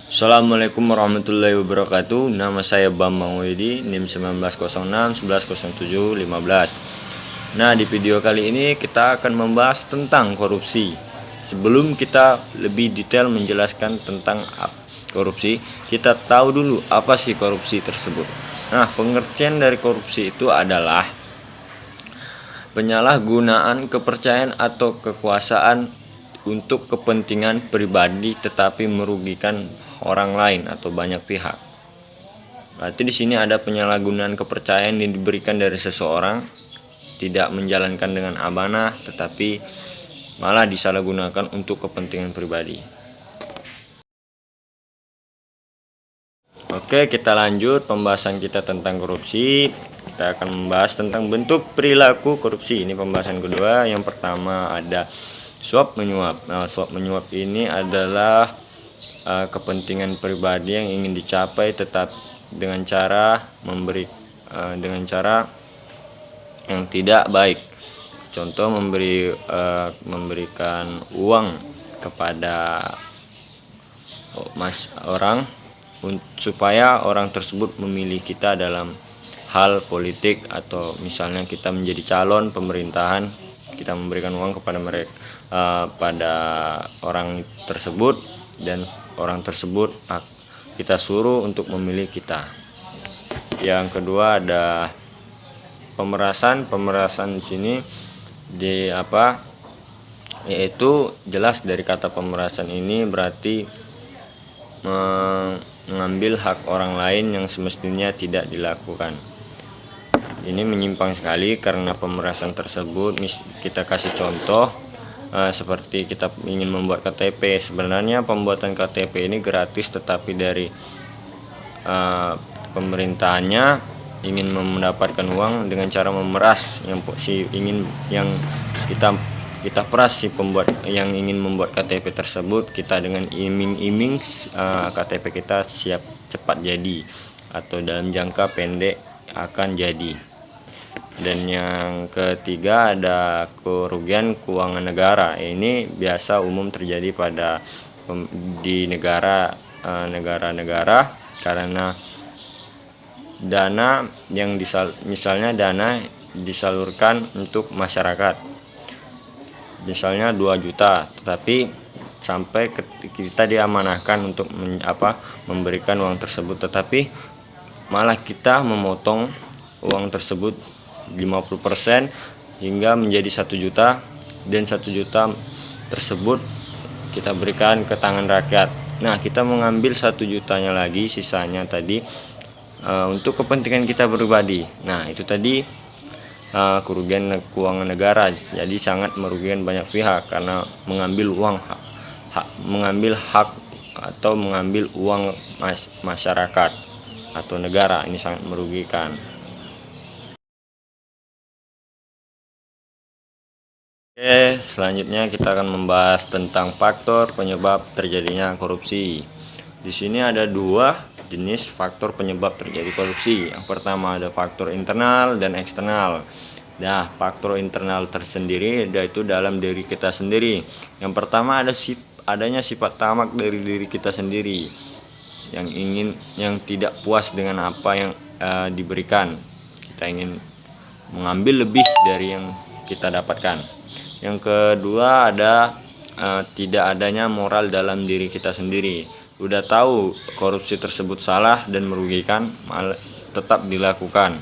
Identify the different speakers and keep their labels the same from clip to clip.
Speaker 1: Assalamualaikum warahmatullahi wabarakatuh. Nama saya Bambang Widi, NIM 1906 1107 15. Nah, di video kali ini kita akan membahas tentang korupsi. Sebelum kita lebih detail menjelaskan tentang korupsi, kita tahu dulu apa sih korupsi tersebut. Nah, pengertian dari korupsi itu adalah penyalahgunaan kepercayaan atau kekuasaan untuk kepentingan pribadi tetapi merugikan orang lain atau banyak pihak. Berarti di sini ada penyalahgunaan kepercayaan yang diberikan dari seseorang, tidak menjalankan dengan amanah tetapi malah disalahgunakan untuk kepentingan pribadi. Oke, kita lanjut pembahasan kita tentang korupsi. Kita akan membahas tentang bentuk perilaku korupsi. Ini pembahasan kedua. Yang pertama ada suap menyuap. Nah, suap menyuap ini adalah kepentingan pribadi yang ingin dicapai tetap dengan cara dengan cara yang tidak baik. Contoh memberikan uang kepada orang supaya orang tersebut memilih kita dalam hal politik, atau misalnya kita menjadi calon pemerintahan, kita memberikan uang kepada mereka pada orang tersebut, dan orang tersebut kita suruh untuk memilih kita. Yang kedua ada pemerasan. Pemerasan di sini yaitu jelas dari kata pemerasan ini berarti mengambil hak orang lain yang semestinya tidak dilakukan. Ini menyimpang sekali karena pemerasan tersebut, kita kasih contoh seperti kita ingin membuat KTP. Sebenarnya pembuatan KTP ini gratis, tetapi dari pemerintahannya ingin mendapatkan uang dengan cara memeras yang kita peras si pembuat yang ingin membuat KTP tersebut, kita dengan iming-iming KTP kita siap cepat jadi atau dalam jangka pendek akan jadi. Dan yang ketiga ada kerugian keuangan negara. Ini biasa umum terjadi di negara-negara karena dana yang misalnya dana disalurkan untuk masyarakat, misalnya 2 juta, tetapi sampai kita diamanahkan untuk memberikan uang tersebut, tetapi malah kita memotong uang tersebut 50% hingga menjadi 1 juta, dan 1 juta tersebut kita berikan ke tangan rakyat. Nah, kita mengambil 1 jutanya lagi, sisanya tadi untuk kepentingan kita pribadi. Nah, itu tadi kerugian keuangan negara. Jadi sangat merugikan banyak pihak karena mengambil hak atau mengambil uang masyarakat atau negara. Ini sangat merugikan. Oke, selanjutnya kita akan membahas tentang faktor penyebab terjadinya korupsi. Di sini ada 2 jenis faktor penyebab terjadi korupsi. Yang pertama ada faktor internal dan eksternal. Nah, faktor internal tersendiri yaitu dalam diri kita sendiri. Yang pertama adanya sifat tamak dari diri kita sendiri, yang tidak puas dengan apa yang diberikan. Kita ingin mengambil lebih dari yang kita dapatkan. Yang kedua ada tidak adanya moral dalam diri kita sendiri. Udah tahu korupsi tersebut salah dan merugikan, malah tetap dilakukan.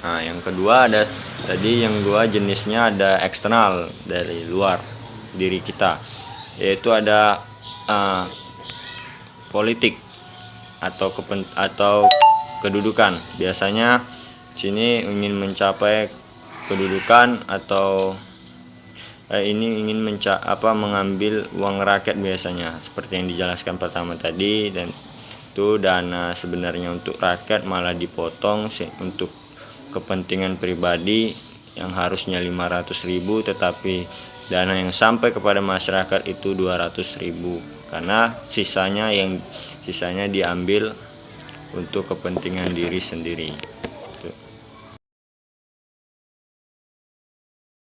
Speaker 1: Nah, yang kedua ada tadi, yang 2 jenisnya ada eksternal dari luar diri kita, yaitu ada politik atau kedudukan. Biasanya sini ingin mencapai kedudukan atau ini ingin mengambil uang rakyat biasanya, seperti yang dijelaskan pertama tadi, dan itu dana sebenarnya untuk rakyat malah dipotong untuk kepentingan pribadi yang harusnya 500.000 tetapi dana yang sampai kepada masyarakat itu 200.000 karena sisanya diambil untuk kepentingan diri sendiri.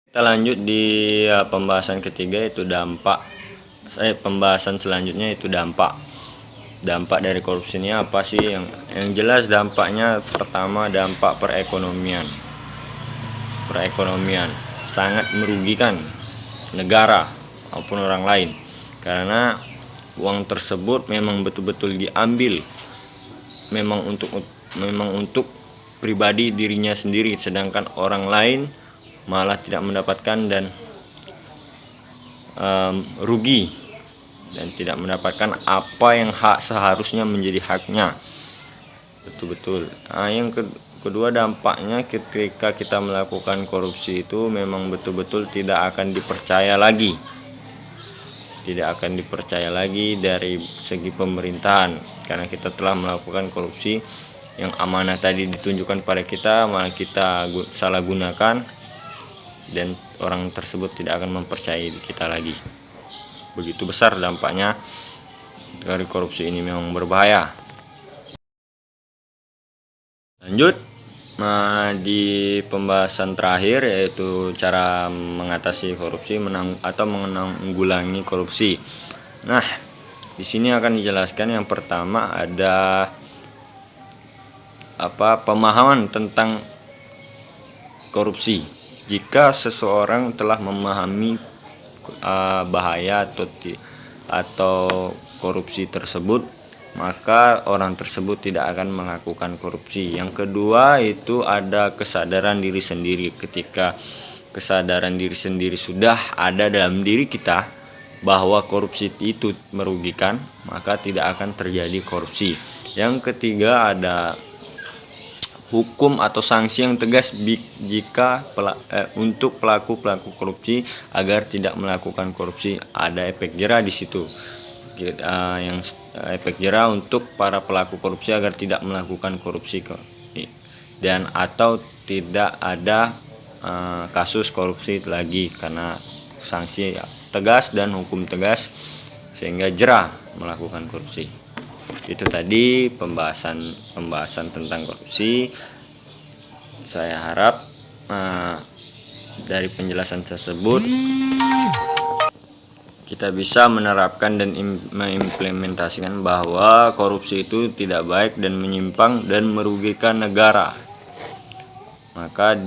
Speaker 1: Kita lanjut di pembahasan ketiga, yaitu dampak. Pembahasan selanjutnya itu dampak dari korupsi ini apa sih? Yang jelas dampaknya, pertama dampak perekonomian sangat merugikan negara maupun orang lain, karena uang tersebut memang betul-betul diambil memang untuk pribadi dirinya sendiri, sedangkan orang lain malah tidak mendapatkan dan rugi dan tidak mendapatkan apa yang seharusnya menjadi haknya. Betul-betul. Yang kedua, dampaknya ketika kita melakukan korupsi itu memang betul-betul tidak akan dipercaya lagi dari segi pemerintahan, karena kita telah melakukan korupsi. Yang amanah tadi ditunjukkan pada kita malah kita salah gunakan, dan orang tersebut tidak akan mempercayai kita lagi. Begitu besar dampaknya dari korupsi ini, memang berbahaya. Lanjut di pembahasan terakhir, yaitu cara mengatasi korupsi atau menanggulangi korupsi. Nah, di sini akan dijelaskan. Yang pertama ada pemahaman tentang korupsi. Jika seseorang telah memahami bahaya atau korupsi tersebut, maka orang tersebut tidak akan melakukan korupsi. Yang kedua itu ada kesadaran diri sendiri. Ketika kesadaran diri sendiri sudah ada dalam diri kita bahwa korupsi itu merugikan, maka tidak akan terjadi korupsi. Yang ketiga ada hukum atau sanksi yang tegas untuk pelaku korupsi agar tidak melakukan korupsi. Ada efek jera di situ, yang efek jera untuk para pelaku korupsi agar tidak melakukan korupsi dan atau tidak ada kasus korupsi lagi, karena sanksi tegas dan hukum tegas sehingga jera melakukan korupsi. Itu tadi pembahasan tentang korupsi. Saya harap dari penjelasan tersebut kita bisa menerapkan dan mengimplementasikan bahwa korupsi itu tidak baik dan menyimpang dan merugikan negara. Maka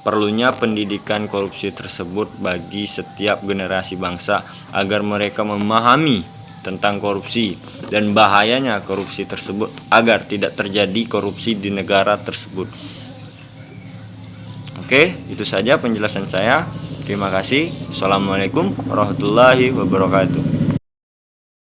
Speaker 1: perlunya pendidikan korupsi tersebut bagi setiap generasi bangsa agar mereka memahami tentang korupsi dan bahayanya korupsi tersebut agar tidak terjadi korupsi di negara tersebut. Oke, itu saja penjelasan saya. Terima kasih. Assalamualaikum warahmatullahi wabarakatuh.